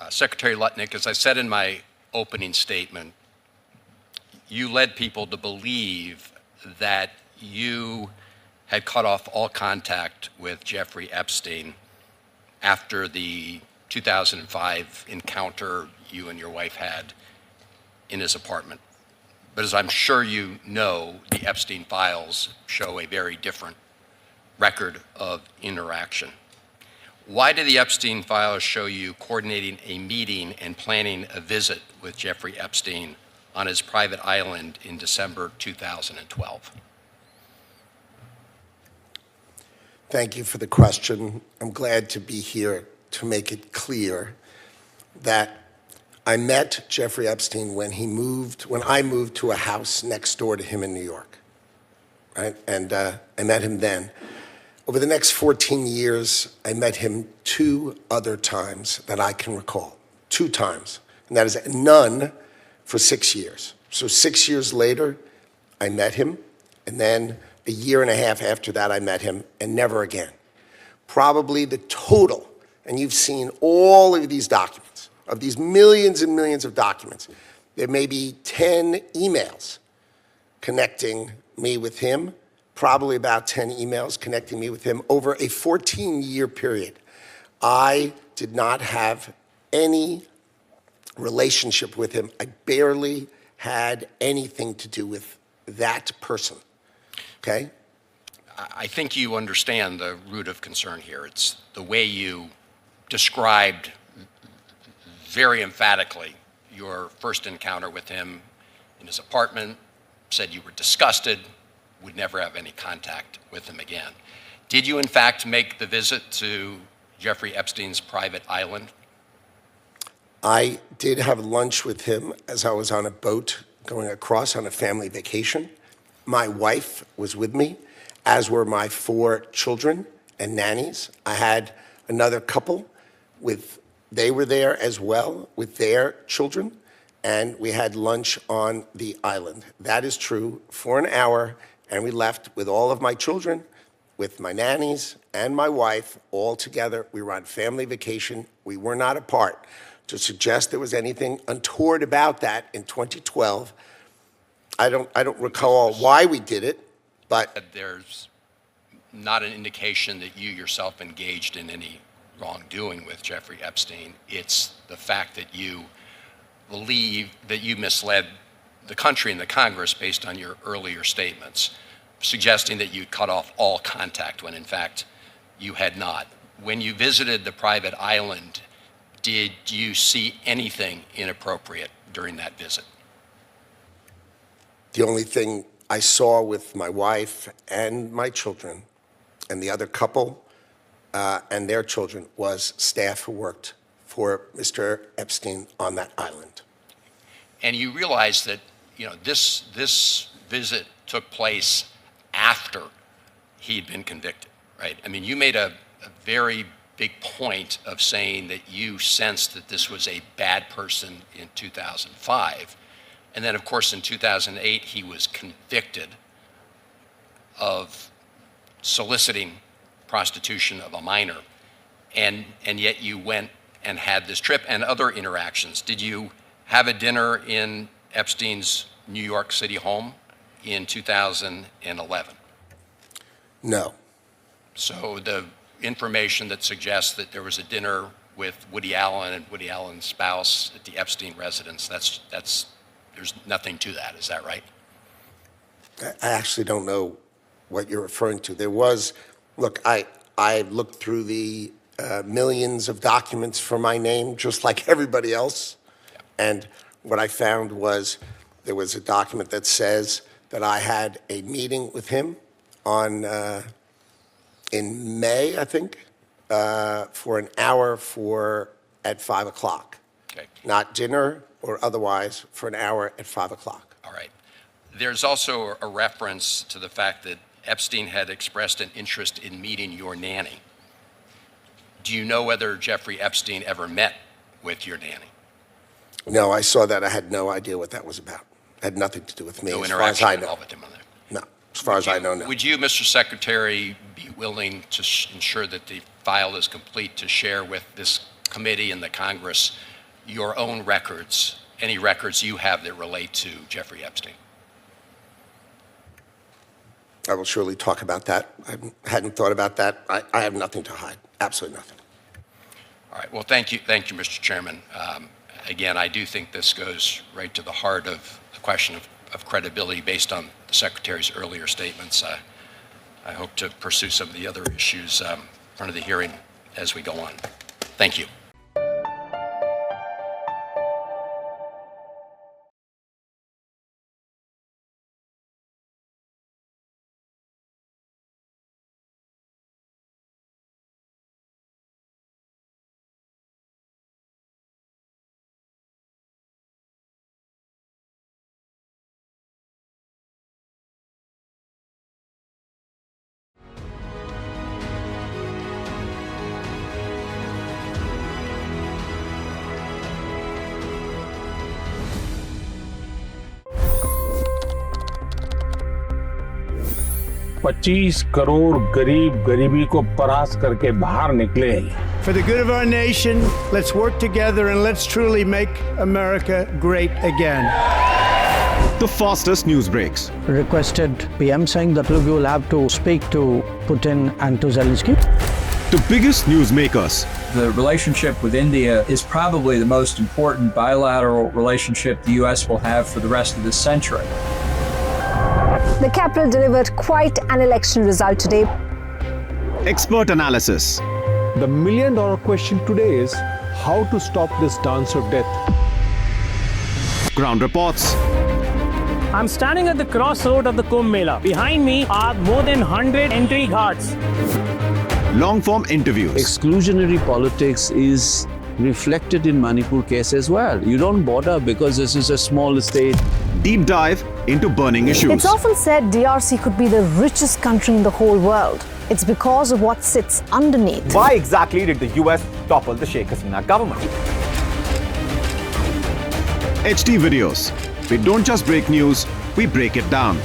Secretary Lutnick, as I said in my opening statement, you led people to believe that you had cut off all contact with Jeffrey Epstein after the 2005 encounter you and your wife had in his apartment. But as I'm sure you know, the Epstein files show a very different record of interaction. Why did the Epstein files show you coordinating a meeting and planning a visit with Jeffrey Epstein on his private island in December 2012? Thank you for the question. I'm glad to be here to make it clear that I met Jeffrey Epstein when I moved to a house next door to him in New York, right? And I met him then. Over the next 14 years, I met him 2 other times that I can recall, 2 times. And that is none for 6 years. So 6 years later, I met him, and then a year and a half after that, I met him, and never again. Probably the total, and you've seen all of these documents, of these millions and millions of documents, there may be 10 emails connecting me with him, probably about 10 emails connecting me with him over a 14-year period. I did not have any relationship with him. I barely had anything to do with that person, okay? I think you understand the root of concern here. It's the way you described very emphatically your first encounter with him in his apartment, said you were disgusted, would never have any contact with him again. Did you, in fact, make the visit to Jeffrey Epstein's private island? I did have lunch with him as I was on a boat going across on a family vacation. My wife was with me, as were my 4 children and nannies. I had another couple they were there as well with their children, and we had lunch on the island. That is true, for an hour, and we left with all of my children, with my nannies and my wife, all together. We were on family vacation. We were not apart. To suggest there was anything untoward about that in 2012, I don't recall why we did it, but there's not an indication that you yourself engaged in any wrongdoing with Jeffrey Epstein. It's the fact that you believe that you misled the country and the Congress based on your earlier statements, suggesting that you cut off all contact when in fact you had not. When you visited the private island, did you see anything inappropriate during that visit? The only thing I saw with my wife and my children and the other couple and their children was staff who worked for Mr. Epstein on that island. And you realize that this visit took place after he'd been convicted, right? I mean, you made a very big point of saying that you sensed that this was a bad person in 2005. And then, of course, in 2008, he was convicted of soliciting prostitution of a minor. And yet you went and had this trip and other interactions. Did you have a dinner in Epstein's New York City home in 2011? No. So the information that suggests that there was a dinner with Woody Allen and Woody Allen's spouse at the Epstein residence, there's nothing to that, is that right? I actually don't know what you're referring to. There was, look, I looked through the millions of documents for my name, just like everybody else. Yeah. And what I found was there was a document that says that I had a meeting with him in May, I think, for an hour at 5 o'clock. Okay. Not dinner or otherwise, for an hour at 5 o'clock. All right. There's also a reference to the fact that Epstein had expressed an interest in meeting your nanny. Do you know whether Jeffrey Epstein ever met with your nanny? No, I saw that. I had no idea what that was about. It had nothing to do with me, no as far as I know. With him on there. No, as far as I know, no. Would you, Mr. Secretary, be willing to ensure that the file is complete to share with this committee and the Congress your own records, any records you have that relate to Jeffrey Epstein? I will surely talk about that. I hadn't thought about that. I have nothing to hide, absolutely nothing. All right, well, thank you, Mr. Chairman. Again, I do think this goes right to the heart of the question of credibility based on the Secretary's earlier statements. I hope to pursue some of the other issues in front of the hearing as we go on. Thank you. $25 crore गरीब गरीबी को परास्त करके बाहर निकले। For the good of our nation, let's work together and let's truly make America great again. The fastest news breaks. Requested PM saying that look, you will have to speak to Putin and to Zelensky. The biggest news makers. The relationship with India is probably the most important bilateral relationship the U.S. will have for the rest of this century. The capital delivered quite an election result today. Expert analysis. The million-dollar question today is how to stop this dance of death. Ground reports. I'm standing at the crossroad of the Kumbh Mela. Behind me are more than 100 entry ghats. Long-form interviews. Exclusionary politics is reflected in Manipur case as well. You don't bother because this is a small state. Deep dive into burning issues. It's often said DRC could be the richest country in the whole world. It's because of what sits underneath. Why exactly did the US topple the Sheikh Hasina government? HD videos. We don't just break news, we break it down.